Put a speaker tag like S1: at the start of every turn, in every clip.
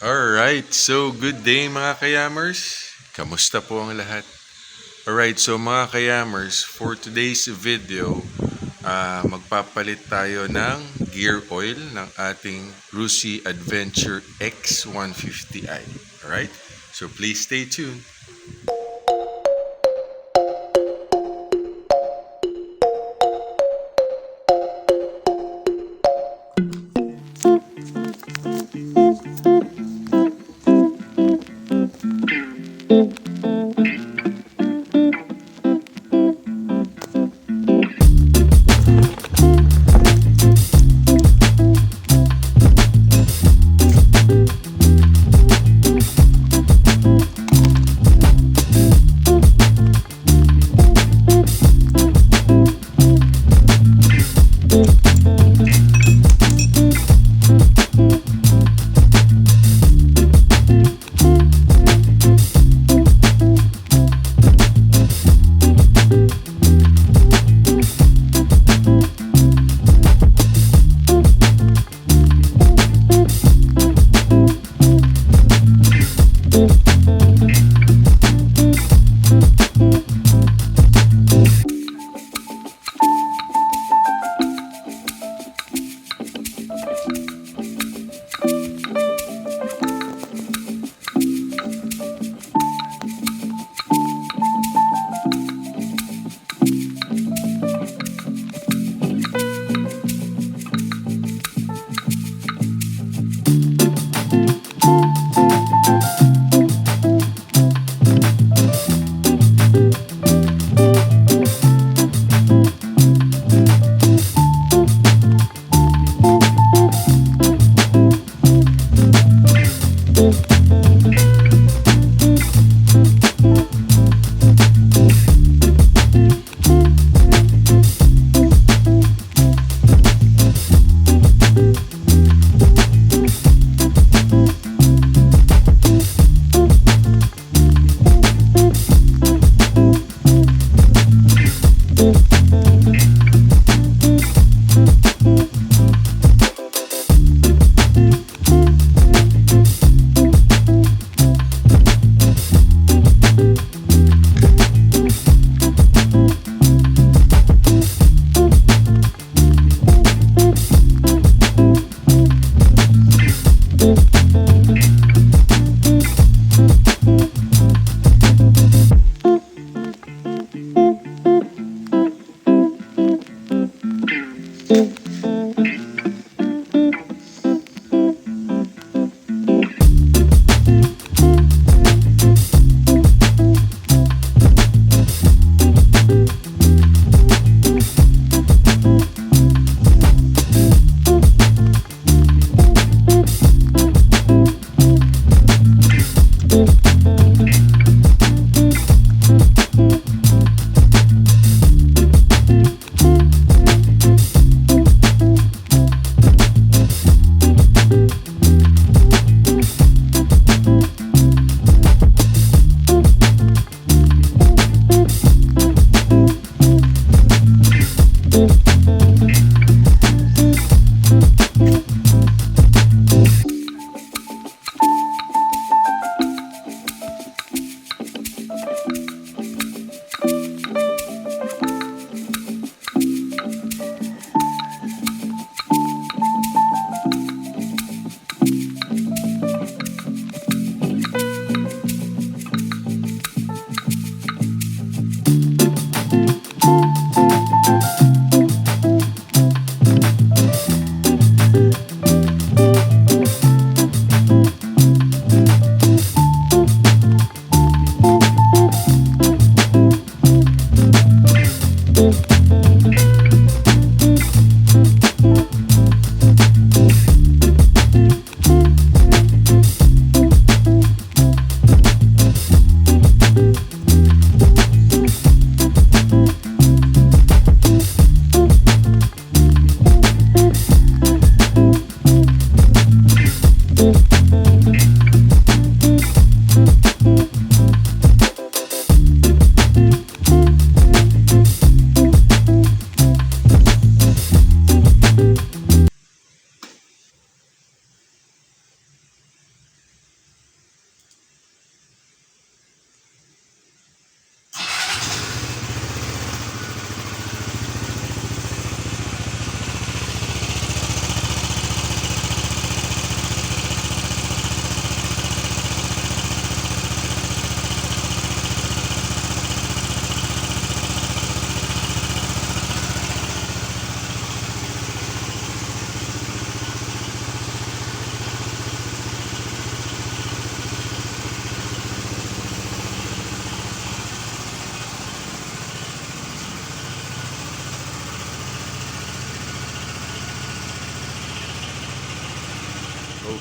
S1: Alright, so good day mga Ka-Yammers. Kamusta po ang lahat? Alright, so mga Ka-Yammers, for today's video, magpapalit tayo ng gear oil ng ating Rusi Adventure X 150i. Alright, so please stay tuned.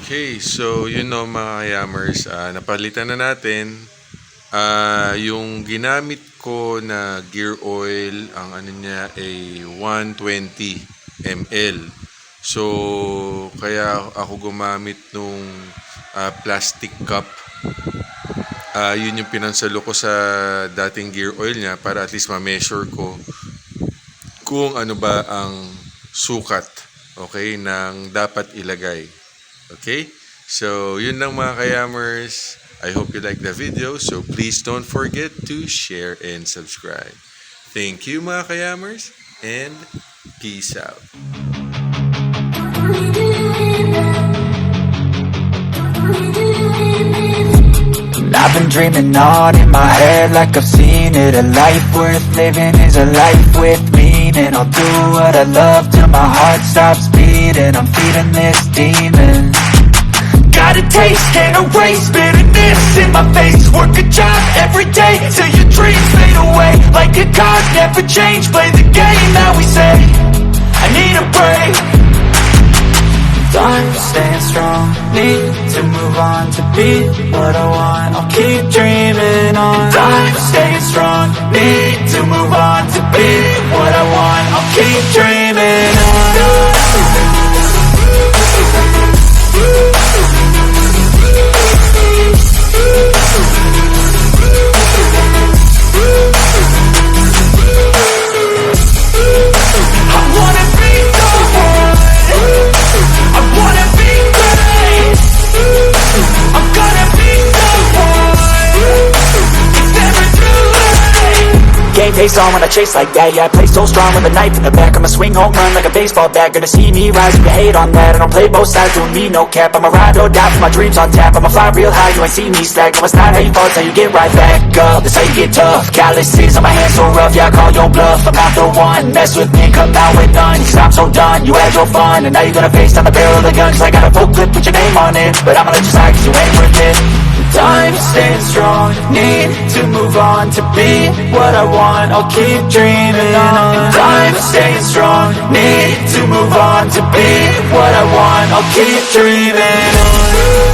S1: Okay, so yun know mga Ka-Yammers, napalitan na natin yung ginamit ko na gear oil, ang ano niya ay 120 ml. So kaya ako gumamit nung plastic cup. Yun yung pinansalo ko sa dating gear oil niya para at least ma-measure ko kung ano ba ang sukat, okay, ng dapat ilagay. Okay? So, yun lang mga Ka-Yammers. I hope you like the video. So, please don't forget to share and subscribe. Thank you mga Ka-Yammers and peace out.
S2: I've been dreaming on in my head like I've seen it. A life worth living is a life with meaning. I'll do what I love till my heart stops beating. I'm feeding this demon. Got a taste, can't erase bitterness in my face. Work a job every day till your dreams fade away. Like a card, never change. Play the game that we say. I need a break. I'm staying strong, need to move on to be what I want. I'll keep dreaming on. I'm staying strong, need to move on to be what I want. I'll keep dreaming on. Face on when I chase like that, yeah, I play so strong with a knife in the back. I'ma swing home run like a baseball bat. Gonna see me rise, you hate on that. I don't play both sides, doing me no cap. I'ma ride or die for my dreams on tap. I'ma fly real high, you ain't see me slack. No, it's not how you fall, it's how you get right back up. That's how you get tough. Calluses on my hands so rough, yeah, I call your bluff. I'm not the one, mess with me, come out with none. Cause I'm so done, you had your fun. And now you're gonna face down the barrel of the gun. Cause I got a full clip, put your name on it. But I'ma let you slide cause you ain't worth it. I'm staying strong, need to move on to be what I want. I'll keep dreaming on. I'm staying strong, need to move on to be what I want. I'll keep dreaming on.